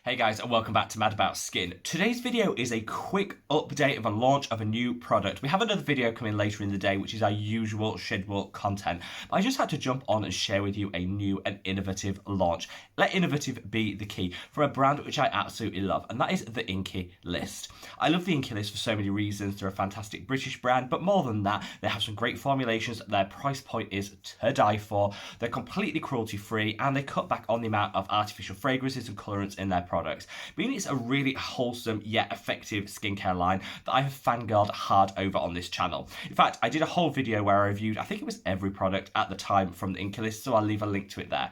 Hey guys, and welcome back to Mad About Skin. Today's video is a quick update of a launch of a new product. We have another video coming later in the day, which is our usual scheduled content. But I just had to jump on and share with you a new and innovative launch. Let innovative be the key for a brand which I absolutely love, and that is the Inkey List. I love the Inkey List for so many reasons. They're a fantastic British brand, but more than that, they have some great formulations. Their price point is to die for. They're completely cruelty-free, and they cut back on the amount of artificial fragrances and colorants in their products, meaning it's a really wholesome yet effective skincare line that I have fangirled hard over on this channel. In fact, I did a whole video where I reviewed, I think it was every product at the time from the Inkey List, so I'll leave a link to it there.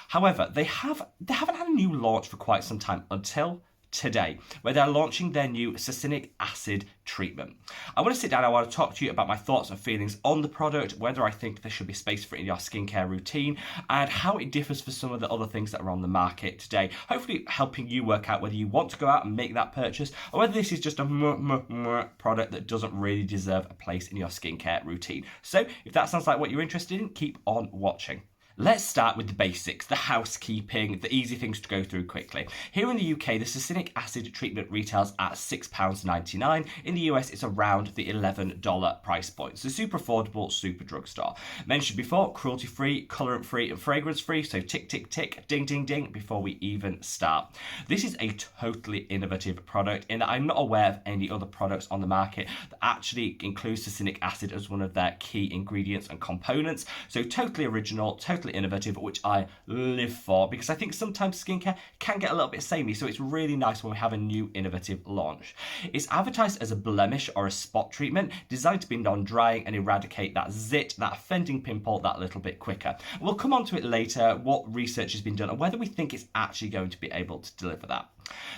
However, they haven't had a new launch for quite some time until today, where they're launching their new SUCCINIC acid treatment. I want to sit down, I want to talk to you about my thoughts and feelings on the product, whether I think there should be space for it in your skincare routine, and how it differs for some of the other things that are on the market today. Hopefully helping you work out whether you want to go out and make that purchase, or whether this is just a product that doesn't really deserve a place in your skincare routine. So if that sounds like what you're interested in, keep on watching. Let's start with the basics, the housekeeping, the easy things to go through quickly. Here in the UK, the SUCCINIC acid treatment retails at £6.99. In the US, it's around the $11 price point. So super affordable, super drugstore. Mentioned before, cruelty-free, colorant-free, and fragrance-free. So tick, tick, tick, ding, ding, ding, before we even start. This is a totally innovative product in that I'm not aware of any other products on the market that actually includes SUCCINIC acid as one of their key ingredients and components. So totally original, totally innovative, which I live for, because I think sometimes skincare can get a little bit samey, so it's really nice when we have a new innovative launch. It's advertised as a blemish or a spot treatment, designed to be non-drying and eradicate that zit, that offending pimple, that little bit quicker. We'll come on to it later, what research has been done and whether we think it's actually going to be able to deliver that.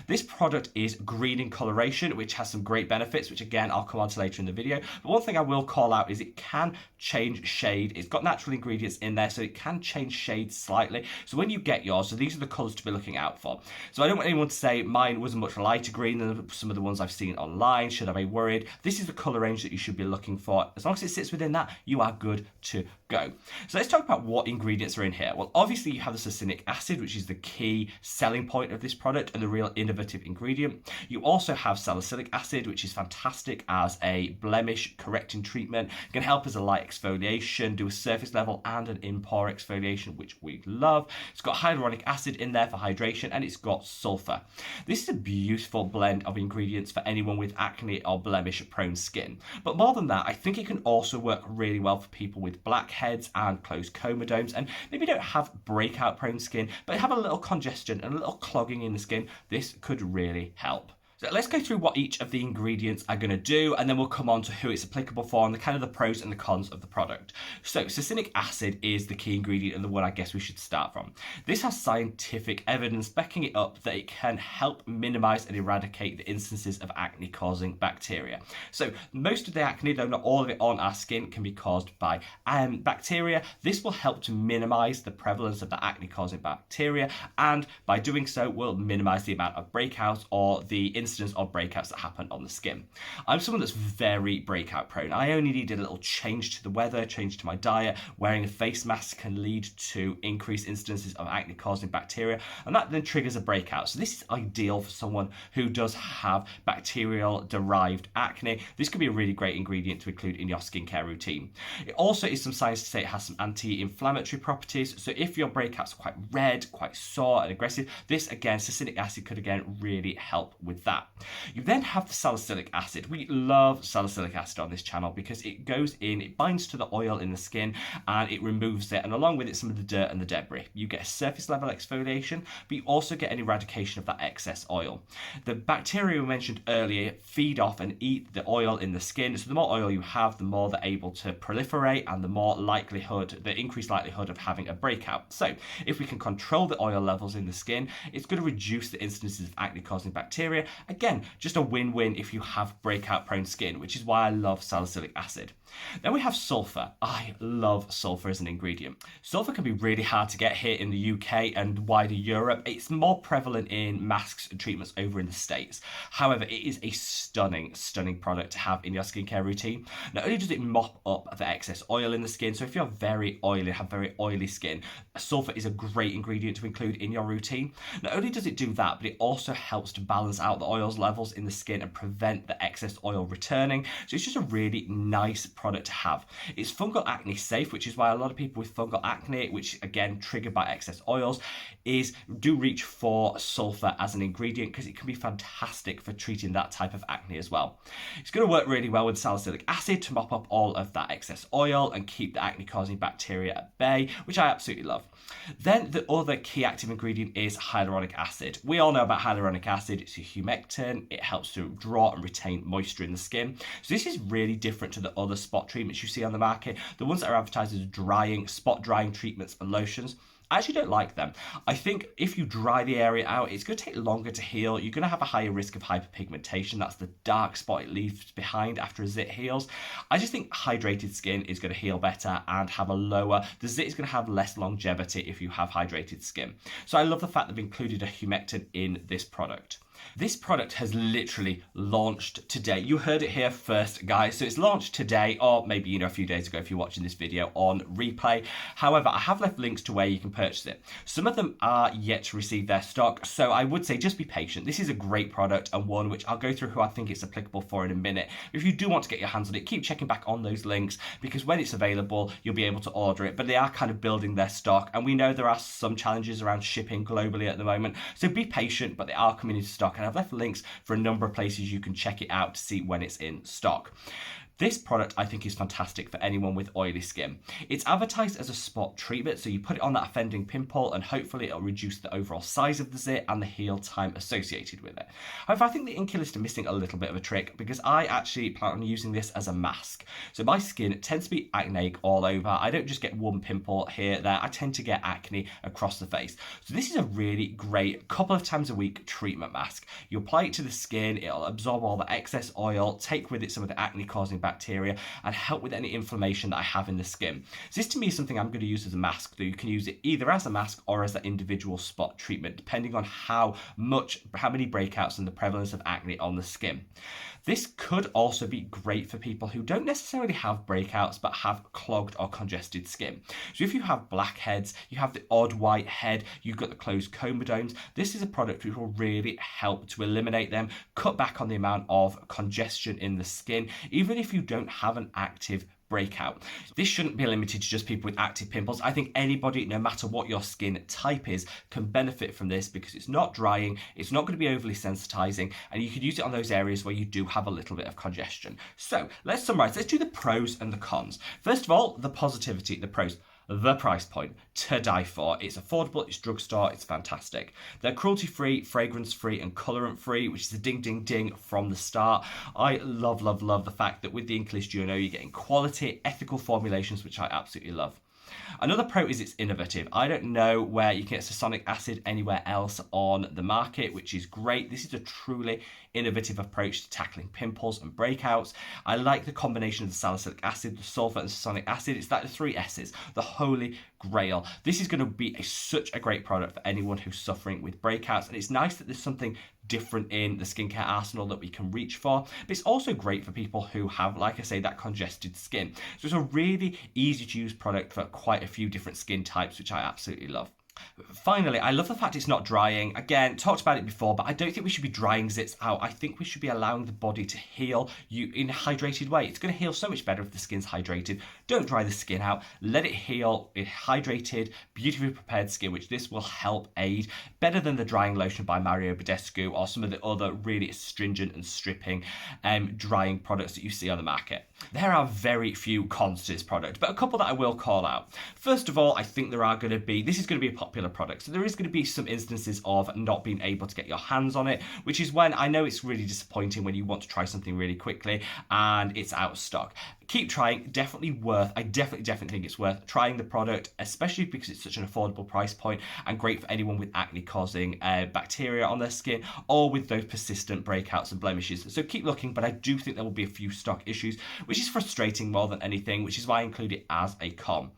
This product is green in coloration, which has some great benefits, which again I'll come on to later in the video. But one thing I will call out is it can change shade. It's got natural ingredients in there, so it can change shade slightly. So when you get yours, so these are the colours to be looking out for. So I don't want anyone to say mine was a much lighter green than some of the ones I've seen online. Should I be worried? This is the colour range that you should be looking for. As long as it sits within that, you are good to go. So let's talk about what ingredients are in here. Well, obviously you have the SUCCINIC acid, which is the key selling point of this product and the real innovative ingredient. You also have salicylic acid, which is fantastic as a blemish correcting treatment. It can help as a light exfoliation, do a surface level and an in-pore exfoliation, which we love. It's got hyaluronic acid in there for hydration, and it's got sulfur. This is a beautiful blend of ingredients for anyone with acne or blemish prone skin. But more than that, I think it can also work really well for people with blackheads and closed comedones, and maybe don't have breakout prone skin but have a little congestion and a little clogging in the skin. This could really help. So let's go through what each of the ingredients are going to do, and then we'll come on to who it's applicable for and the kind of the pros and the cons of the product. So SUCCINIC acid is the key ingredient and the one I guess we should start from. This has scientific evidence backing it up that it can help minimize and eradicate the instances of acne causing bacteria. So most of the acne, though not all of it on our skin, can be caused by bacteria. This will help to minimize the prevalence of the acne causing bacteria, and by doing so will minimize the amount of breakouts or the incidence of breakouts that happen on the skin. I'm someone that's very breakout prone. I only need a little change to the weather, change to my diet. Wearing a face mask can lead to increased incidences of acne causing bacteria, and that then triggers a breakout. So this is ideal for someone who does have bacterial derived acne. This could be a really great ingredient to include in your skincare routine. It also is some science to say it has some anti-inflammatory properties. So if your breakouts are quite red, quite sore and aggressive, this again, SUCCINIC acid could again really help with that. You then have the salicylic acid. We love salicylic acid on this channel because it goes in, it binds to the oil in the skin and it removes it, and along with it some of the dirt and the debris. You get a surface level exfoliation, but you also get an eradication of that excess oil. The bacteria we mentioned earlier feed off and eat the oil in the skin, so the more oil you have, the more they're able to proliferate and the more the increased likelihood of having a breakout. So if we can control the oil levels in the skin, it's going to reduce the incidences of acne causing bacteria Again, just a win-win if you have breakout prone skin, which is why I love salicylic acid. Then we have sulfur. I love sulfur as an ingredient. Sulfur can be really hard to get here in the UK and wider Europe. It's more prevalent in masks and treatments over in the States. However, it is a stunning product to have in your skincare routine. Not only does it mop up the excess oil in the skin, so if you're very oily, have very oily skin, sulfur is a great ingredient to include in your routine. Not only does it do that, but it also helps to balance out the oils levels in the skin and prevent the excess oil returning. So it's just a really nice product to have. It's fungal acne safe, which is why a lot of people with fungal acne, which again triggered by excess oils, do reach for sulfur as an ingredient because it can be fantastic for treating that type of acne as well. It's going to work really well with salicylic acid to mop up all of that excess oil and keep the acne causing bacteria at bay, which I absolutely love. Then the other key active ingredient is hyaluronic acid. We all know about hyaluronic acid. It's a humectant. It helps to draw and retain moisture in the skin. So this is really different to the other spot treatments you see on the market. The ones that are advertised as spot drying treatments and lotions, I actually don't like them. I think if you dry the area out, it's going to take longer to heal. You're going to have a higher risk of hyperpigmentation. That's the dark spot it leaves behind after a zit heals. I just think hydrated skin is going to heal better and have the zit is going to have less longevity if you have hydrated skin. So I love the fact they've included a humectant in this product. This product has literally launched today. You heard it here first, guys. So it's launched today, or maybe a few days ago if you're watching this video on replay. However, I have left links to where you can purchase it. Some of them are yet to receive their stock, so I would say just be patient. This is a great product and one which I'll go through who I think it's applicable for in a minute. If you do want to get your hands on it, keep checking back on those links because when it's available, you'll be able to order it. But they are kind of building their stock, and we know there are some challenges around shipping globally at the moment. So be patient, but they are coming into stock. And I've left links for a number of places you can check it out to see when it's in stock. This product I think is fantastic for anyone with oily skin. It's advertised as a spot treatment, so you put it on that offending pimple and hopefully it'll reduce the overall size of the zit and the heal time associated with it. However, I think the Inkey List are missing a little bit of a trick because I actually plan on using this as a mask. So my skin tends to be acneic all over. I don't just get one pimple here, there. I tend to get acne across the face. So this is a really great couple of times a week treatment mask. You apply it to the skin, it'll absorb all the excess oil, take with it some of the acne causing bacteria and help with any inflammation that I have in the skin. So this to me is something I'm going to use as a mask. So you can use it either as a mask or as an individual spot treatment, depending on how many breakouts and the prevalence of acne on the skin. This could also be great for people who don't necessarily have breakouts but have clogged or congested skin. So if you have blackheads, you have the odd white head, you've got the closed comedones, this is a product which will really help to eliminate them, cut back on the amount of congestion in the skin, even if you don't have an active breakout. This shouldn't be limited to just people with active pimples. I think anybody, no matter what your skin type is, can benefit from this because it's not drying, it's not going to be overly sensitizing, and you can use it on those areas where you do have a little bit of congestion. So let's summarize. Let's do the pros and the cons. First of all, the positivity, the pros. The price point, to die for. It's affordable, it's drugstore, it's fantastic. They're cruelty-free, fragrance-free, and colorant-free, which is a ding, ding, ding from the start. I love the fact that with the Inkey List, you're getting quality, ethical formulations, which I absolutely love. Another pro is it's innovative. I don't know where you can get succinic acid anywhere else on the market, which is great. This is a truly innovative approach to tackling pimples and breakouts. I like the combination of the salicylic acid, the sulfur, and succinic acid. It's like the three S's, the holy grail. This is going to be such a great product for anyone who's suffering with breakouts, and it's nice that there's something different in the skincare arsenal that we can reach for, but it's also great for people who have, like I say, that congested skin. So it's a really easy to use product for quite a few different skin types, which I absolutely love. Finally, I love the fact it's not drying. Again, talked about it before, but I don't think we should be drying zits out. I think we should be allowing the body to heal you in a hydrated way. It's going to heal so much better if the skin's hydrated. Don't dry the skin out. Let it heal in hydrated, beautifully prepared skin, which this will help aid. Better than the drying lotion by Mario Badescu or some of the other really astringent and stripping drying products that you see on the market. There are very few cons to this product, but a couple that I will call out. First of all, I think this is going to be a popular product. So there is going to be some instances of not being able to get your hands on it, which is when I know it's really disappointing when you want to try something really quickly and it's out of stock. keep trying. I definitely think it's worth trying the product, especially because it's such an affordable price point and great for anyone with acne causing bacteria on their skin or with those persistent breakouts and blemishes. So keep looking, but I do think there will be a few stock issues, which is frustrating more than anything, which is why I include it as a con.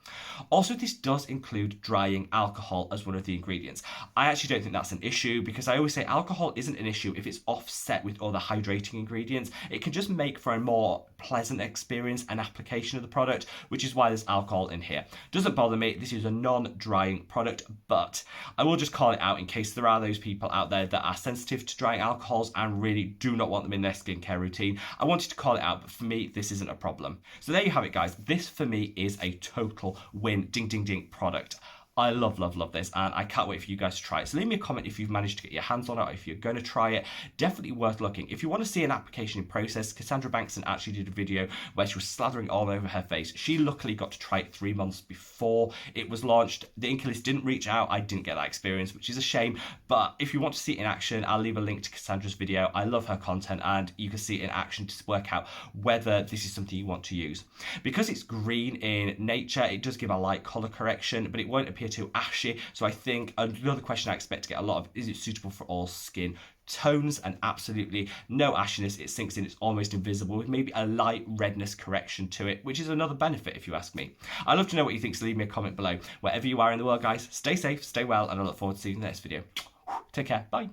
Also, this does include drying alcohol as one of the ingredients. I actually don't think that's an issue, because I always say alcohol isn't an issue if it's offset with other hydrating ingredients. It can just make for a more pleasant experience and application of the product, which is why there's alcohol in here. Doesn't bother me. This is a non-drying product, but I will just call it out in case there are those people out there that are sensitive to drying alcohols and really do not want them in their skincare routine. I wanted to call it out, but for me, this isn't a problem. So there you have it, guys. This for me is a total win, ding, ding, ding product. I love this, and I can't wait for you guys to try it. So leave me a comment if you've managed to get your hands on it, or if you're going to try it. Definitely worth looking. If you want to see an application in process, Cassandra Bankson actually did a video where she was slathering all over her face. She luckily got to try it 3 months before it was launched. The Inkey List didn't reach out. I didn't get that experience, which is a shame. But if you want to see it in action, I'll leave a link to Cassandra's video. I love her content, and you can see it in action to work out whether this is something you want to use. Because it's green in nature, it does give a light colour correction, but it won't appear too ashy. So I think another question I expect to get a lot of, is it suitable for all skin tones? And absolutely no ashiness. It sinks in, it's almost invisible, with maybe a light redness correction to it, which is another benefit if you ask me. I'd love to know what you think, so leave me a comment below. Wherever you are in the world, guys, stay safe, stay well, and I look forward to seeing you in the next video. Take care, bye.